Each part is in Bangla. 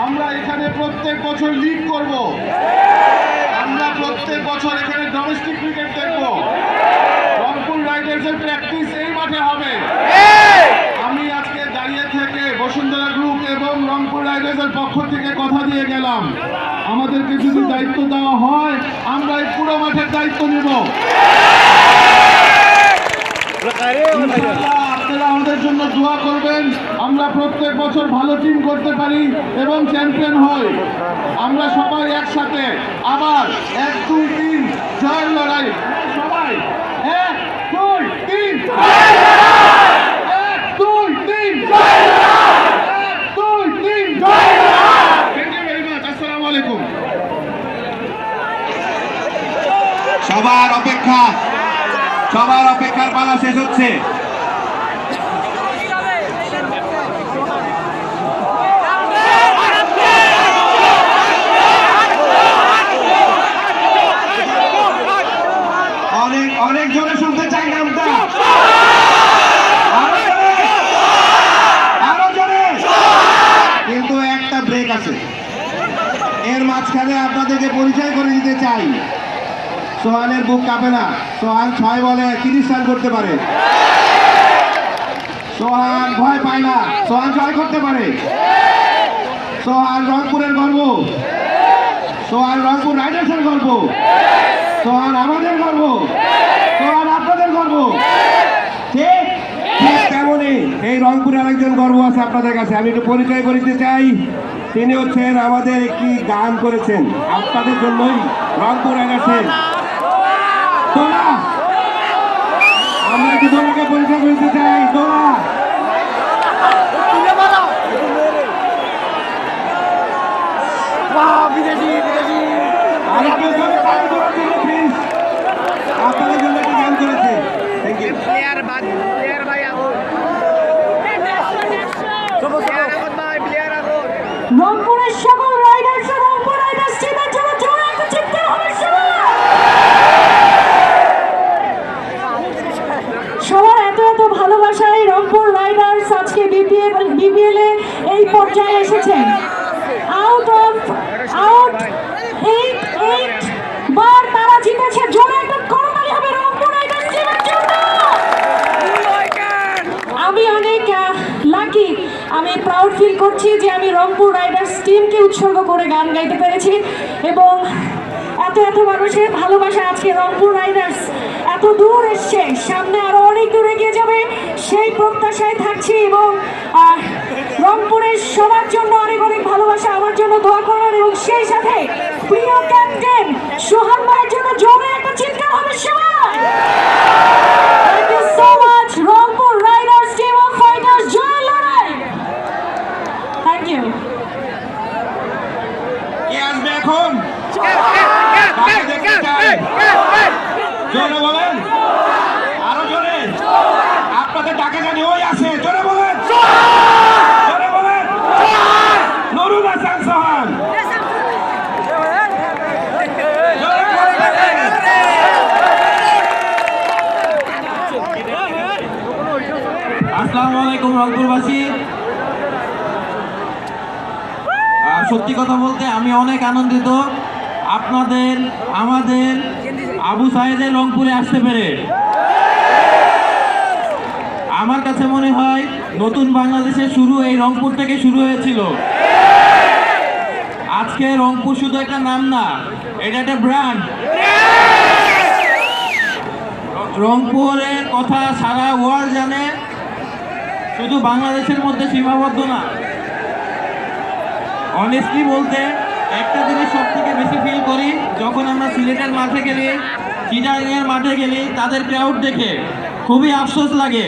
আমরা এখানে প্রত্যেক বছর লিগ করব, আমরা প্রত্যেক বছর এখানে ডোমেস্টিক ক্রিকেট দেখব। রংপুর রাইডার্সের প্র্যাকটিস এই মাঠে হবে। আমি আজকে দাঁড়িয়ে থেকে বসুন্ধরা গ্রুপ এবং রংপুর রাইডার্সের পক্ষ থেকে কথা দিয়ে গেলাম, আমাদেরকে যদি দায়িত্ব দেওয়া হয় আমরা এই পুরো মাঠের দায়িত্ব নেব। আপনারা আমাদের জন্য দোয়া করবেন, আমরা প্রত্যেক বছর ভালো টিম করতে পারি এবং চ্যাম্পিয়ন হই। আমরা সবাই একসাথে আবার 1 2 3 জয়ের লড়াই। সবাই 1 2 3 1 2 3 1 2 3 থ্যাংক ইউ ভেরি মাচ। আসসালামু আলাইকুম। সবার অপেক্ষার পালা শেষ হচ্ছে। অনেক জোরে শুনতে চাই নামটা, আরো জোরে। কিন্তু একটা ব্রেক আছে, এর মাঝখানে আপনাদেরকে পরিচয় করে দিতে চাই। সোহানের বুক কাঁপে না, সোহান 6 বলে 30 রান করতে পারে। সোহান ভয় পায় না, সোহান জয় করতে পারে। সোহান রংপুরের গর্ব, সোহান রংপুর রাইডার্সের গর্ব, সোহান আমাদের গর্ব, সোহান আপনাদের গর্ব। ঠিক ঠিক তেমনই এই রংপুরের আরেকজন গর্ব আছে আপনাদের কাছে। আমি একটু পরিচয় করে দিতে চাই। তিনি হচ্ছেন আমাদের একটি গান করেছেন আপনাদের জন্যই, রংপুর রাইডার্সের দোলা। আমরা একটু দোলাকে পরিচয় করতে চাই। দোলা আপনাদের জন্য একটা গান করেছে। Thank you. রংপুরের সকল রাইডার্স, রংপুর রাইডার্স টিমের জন্য জোরে একটা চিৎকার হবে সবার। এত ভালোবাসায় রংপুর রাইডার্স আজকে বিপিএল এ এই পর্যায়ে এসেছেন। আউট 8 বার তারা জিতেছে। জোরে একটা করতালি হবে রংপুর রাইডার্স টিমের জন্য। আমি অনেক লাকি, আমি প্রাউড ফিল করছি যে আমি রংপুর রাইডার্স টিমকে উৎসর্গ করে গান গাইতে পেরেছি। এবং এত মানুষের ভালোবাসা আজকে রংপুর রাইডার্স এত দূর এসছে, সামনে আরো অনেক দূর এগিয়ে যাবে সেই প্রত্যাশায় থাকছি। এবং রংপুরের সবার জন্য অনেক ভালোবাসা, আমার জন্য দোয়া করবেন। এবং সেই সাথে প্রিয় ক্যাপ্টেন সোহান ভাইয়ের জন্য জোরে একটা চিৎকার হবে সবাই। Thank you so much. Rangpur riders team of fighters, জয় লড়াই। Thank you. কে আসবে এখন? জোরে বলেন, আরো জোরে। আপনাদের ডাকে জানি ওই আছে, জোরে বলেন, জোরে বলেন। নুরুল হাসান সোহান। আসসালামু আলাইকুম রংপুরবাসী। সত্যি কথা বলতে আমি অনেক আনন্দিত আমাদের আবু সাইদের রংপুরে আসতে পেরে। আমার কাছে মনে হয় নতুন বাংলাদেশের শুরু এই রংপুর থেকে শুরু হয়েছিল। আজকে রংপুর শুধু একটা নাম না, এটা একটা ব্র্যান্ড। রংপুরের কথা সারা ওয়ার্ল্ড জানে, শুধু বাংলাদেশের মধ্যে সীমাবদ্ধ না। অনেস্টলি বলতে একটা জিনিস সব থেকে বেশি ফিল করি যখন আমরা সিলেটের মাঠে গেলি, চিটাগাংয়ের মাঠে গেলি, তাদের ক্রাউড দেখে খুবই আফসোস লাগে।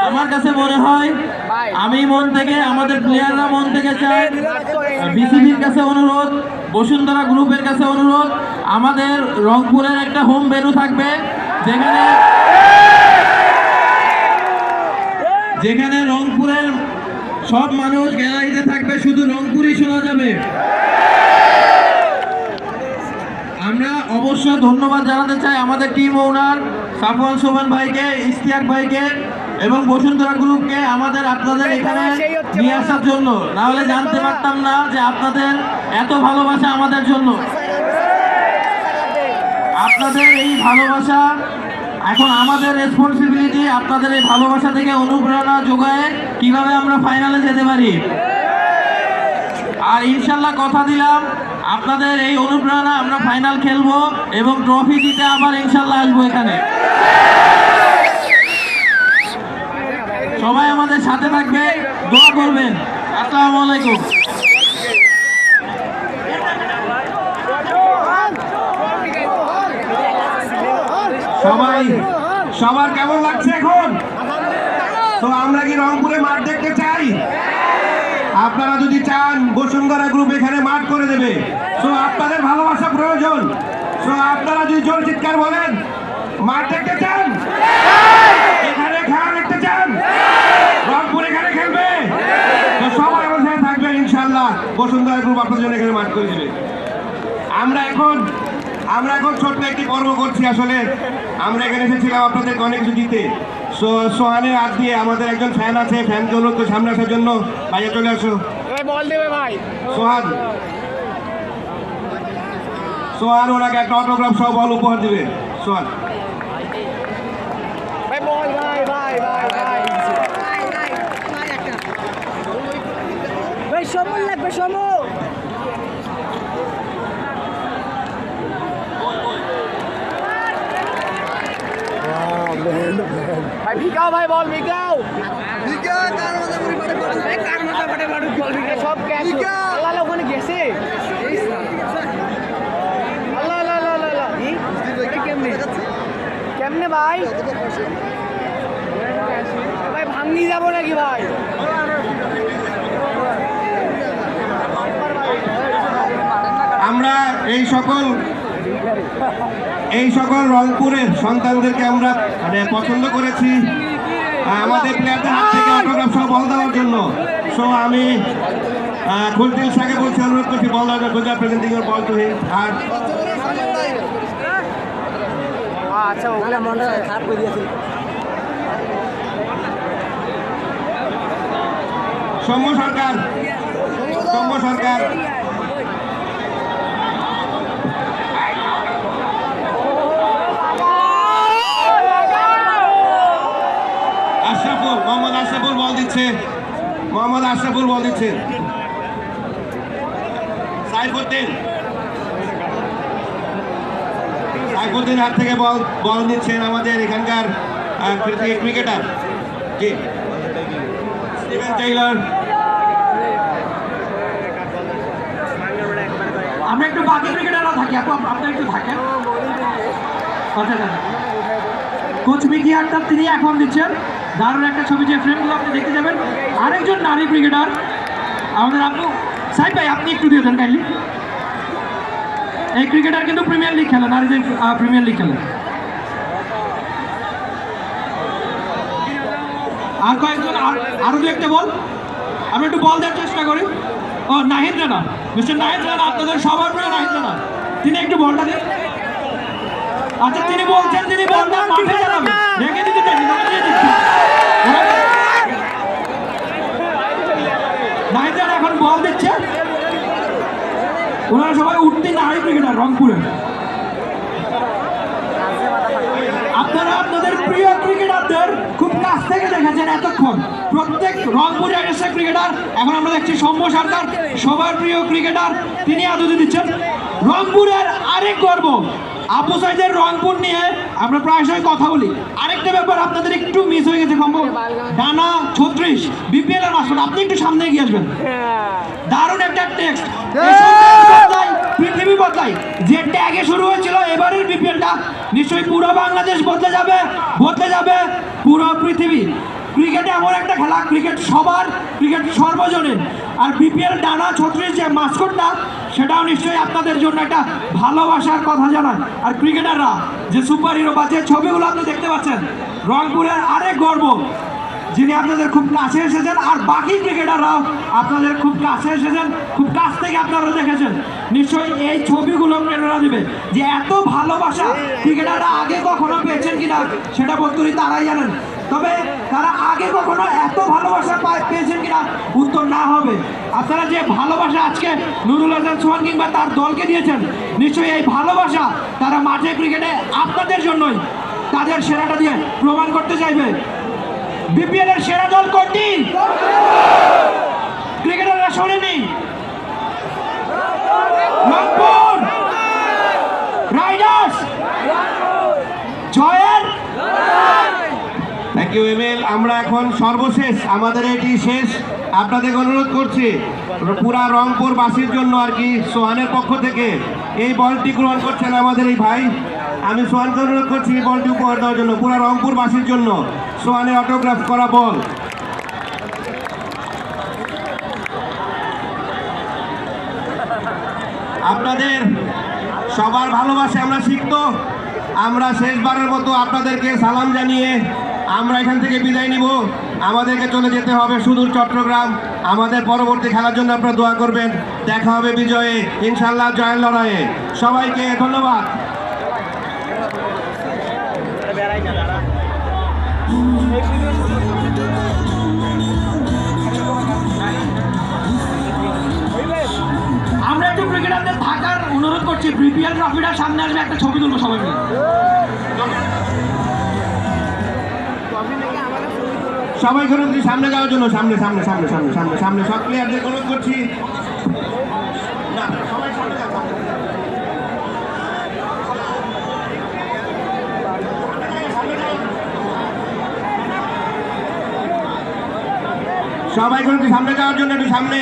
আমার কাছে মনে হয়, আমি মন থেকে, আমাদের প্লেয়াররা মন থেকে চায়, বিসিবির কাছে অনুরোধ, বসুন্ধরা গ্রুপের কাছে অনুরোধ, আমাদের রংপুরের একটা হোম ভেন্যু থাকবে যেখানে রংপুরের সব মানুষ গ্যালারিতে থাকবে, শুধু রংপুরই শোনা যাবে। আমরা অবশ্যই ধন্যবাদ জানাতে চাই আমাদের টিম ওনার সাফওয়ান সোমান ভাইকে, ইশতিয়াক ভাইকে এবং বসুন্ধরা গ্রুপকে আমাদের আপনাদের এখানে নিয়ে আসার জন্য, না হলে জানতে পারতাম না যে আপনাদের এত ভালোবাসা আমাদের জন্য। আপনাদের এই ভালোবাসা এখন আমাদের রেসপন্সিবিলিটি, আপনাদের এই ভালোবাসা থেকে অনুপ্রেরণা যোগায় কিভাবে আমরা ফাইনালে যেতে পারি। আর ইনশাল্লাহ কথা দিলাম আপনাদের এই অনুপ্রেরণা আমরা ফাইনাল খেলবো এবং ট্রফি দিতে আবার ইনশাল্লাহ আসবো এখানে। সবাই আমাদের সাথে থাকবে, দোয়া করবেন। আসসালামু আলাইকুম। সবার কেমন লাগছে এখন? তো আমরা কি রংপুরে মাঠ দেখতে চাই? আপনারা যদি চান বসুন্ধরা গ্রুপ এখানে মাঠ করে দেবে। তো আপনাদের ভালোবাসা প্রয়োজন। তো আপনারা যদি জোর চিৎকার বলেন মাঠ দেখতে চান, এখানে খেলা দেখতে চান, রংপুর এখানে খেলবে, তো সবাই আমার সাথে থাকবেন ইনশাল্লাহ। বসুন্ধরা গ্রুপ আপনাদের জন্য এখানে মাঠ করে দেবে। আমরা এখন ছোট্ট একটি কর্ম করছি। আসলে আমরা এখানে এসেছিলাম আপনাদেরকে অনেক কিছু দিতে। সোহানের হাত দিয়ে আমাদের একজন ফ্যান আছে, ফ্যানকে অনুরোধ করে সামনে আসার জন্য। ভাইয়া চলে আসো। বল দেবে ভাই। সোহান ওনাকে একটা অটোগ্রাফ সহ বল উপহার দিবে। সোহান ভাই বল ভাই ভাই ভাই ভাই ভাই সময় লাগবে সময়। ভাই ভিকাও ভাই বল ভিকাও সব ক্যাচ আল্লাহ ওখানে গেছে। আল্লাহ আল্লাহ আল্লাহ আল্লাহ কেমনে কেমনে ভাই ভাই ভাঙনি যাবো নাকি ভাই? আমরা এই সকল রংপুরের সন্তানদেরকে আমরা পছন্দ করেছি আমাদের প্লেয়ারদের হাত থেকে অটোগ্রাফ সহ বল দেওয়ার জন্য। সো আমি খুলতিল শাহকে বলছি, অনুরোধ করছি বল দেওয়ার জন্য। Presenting your ball to him. আর আচ্ছা ওগুলো মনটা খারাপ করে দিয়েছিল। সৌম্য সরকার মোহাম্মদ আশরাফুল বল দিচ্ছে। সাইফুদ্দিন হাত থেকে বল নিচ্ছেন আমাদের এখানকার ক্রিকেটার জি স্টিভেন টেইলর। আমরা একটু বাকি ক্রিকেটাররা থাকি, আপনারা একটু থাকেন। কোচ মিকি আক্তার তিনি এখন দিচ্ছেন দারুণ একটা ছবি, যে ফ্রেমগুলো আপনি দেখতে যাবেন। আরেকজন নারী ক্রিকেটার আমাদের আপু সাইদ ভাই, আপনি একটু দিয়ে দেন কাইন্ডলি। এই ক্রিকেটার কিন্তু প্রিমিয়ার লিগ খেলে, নারীদের প্রিমিয়ার লিগ খেলে। আর কয়েকজন আরো দু একটা বল আমরা একটু বল দেওয়ার চেষ্টা করি। ও নাহিদ রানা, মিস্টার নাহিদ রানা, আপনাদের সবার প্রিয় নাহিদ রানা, তিনি একটু বলটা দিন। আচ্ছা তিনি বলছেন তিনি বলটা মাঠে চালাবেন, রেখে দিতে চাই নাহিদ রানা এখন বল দিচ্ছে। ওনারা সবাই উঠতি নারী ক্রিকেটার রংপুরের। আপনারা আপনাদের প্রিয় ক্রিকেটারদের খুব কাছ থেকে দেখেছেন এতক্ষণ, প্রত্যেক রংপুর রাইডার্সের ক্রিকেটার। এখন আমরা দেখছি সৌম্য সরকার, সবার প্রিয় ক্রিকেটার, তিনি আদতে দিচ্ছেন। রংপুরের আরেক গর্ব, আপু সাইজের রংপুর নিয়ে আমরা প্রায়শই কথা বলি। আরেকটা ব্যাপার আপনাদের একটু মিস হয়ে গেছে সম্ভব, ডানা 36 বিপিএল এর মাস্টার, আপনি একটু সামনে এগিয়ে আসবেন। দারুণ একটা টেক্সট, পৃথিবী বদলাই যে ট্যাগে শুরু হয়েছিল এবারের বিপিএলটা নিশ্চয়ই পুরো বাংলাদেশ বদলে যাবে পুরো পৃথিবী। ক্রিকেটে এমন একটা খেলা, ক্রিকেট সবার, ক্রিকেট সর্বজনীন। আর বিপিএল ডানা 36 যে মাস্কটটা, সেটাও নিশ্চয়ই আপনাদের জন্য একটা ভালোবাসার কথা জানায়। আর ক্রিকেটাররা যে সুপার হিরো বা যে ছবিগুলো আপনি দেখতে পাচ্ছেন, রংপুরের আরেক গর্ব, যিনি আপনাদের খুব কাছে এসেছেন। আর বাকি ক্রিকেটাররাও আপনাদের খুব কাছে এসেছেন, খুব কাছ থেকে আপনারা দেখেছেন। নিশ্চয়ই এই ছবিগুলো প্রেরণা দেবে যে এত ভালোবাসা ক্রিকেটাররা আগে কখনো পেয়েছেন কিনা, সেটা বোধ করি তারাই জানেন। তবে তারা আগে কখনো এত ভালোবাসা পেয়েছেন কিনা উত্তর না হবে। আপনারা যে ভালোবাসা আজকে নুরুল হাসান সোহান কিংবা তার দলকে দিয়েছেন, নিশ্চয়ই এই ভালোবাসা তারা মাঠে ক্রিকেটে আপনাদের জন্যই তাদের সেরাটা দিয়ে প্রমাণ করতে চাইবে। বিপিএল এর সেরা দল কোনটি? ক্রিকেটাররা শোনেনি, রংপুর রাইডার্স জয়ের। Thank you ML. আমরা এখন সর্বশেষ, আমাদের এটি শেষ, আপনাদের অনুরোধ করছি পুরা রংপুরবাসীর জন্য আর কি সোহানের পক্ষ থেকে এই বলটি গ্রহণ করছেন আমাদের এই ভাই। আমি সোহানকে অনুরোধ করছি এই বলটি উপহার দেওয়ার জন্য, পুরা রংপুরবাসীর জন্য সোহানের অটোগ্রাফ করা বল। আপনাদের সবার ভালোবাসে আমরা শিখত। আমরা শেষবারের মতো আপনাদেরকে সালাম জানিয়ে আমরা এখান থেকে বিদায় নিব। আমাদেরকে চলে যেতে হবে সুদূর চট্টগ্রাম। আমাদের পরবর্তী খেলার জন্য আপনারা দোয়া করবেন। দেখা হবে বিজয়ে ইনশাল্লাহ, জয়ের লড়াইয়ে। সবাইকে ধন্যবাদ। আমরা একটু ক্রিকেটারদের থাকার অনুরোধ করছি। বিপিএল ট্রফিটা সামনে আসবে, একটা ছবি তুলবো সবাই মিলে। সবাই অনুরোধ করছি সামনে যাওয়ার জন্য, সামনে সামনে সামনে সামনে সামনে সামনে সব প্লেয়ারদের অনুরোধ করছি। না, সবাই সামনে যাও, সামনে। সবাই সামনে যাওয়ার জন্য একটু সামনে।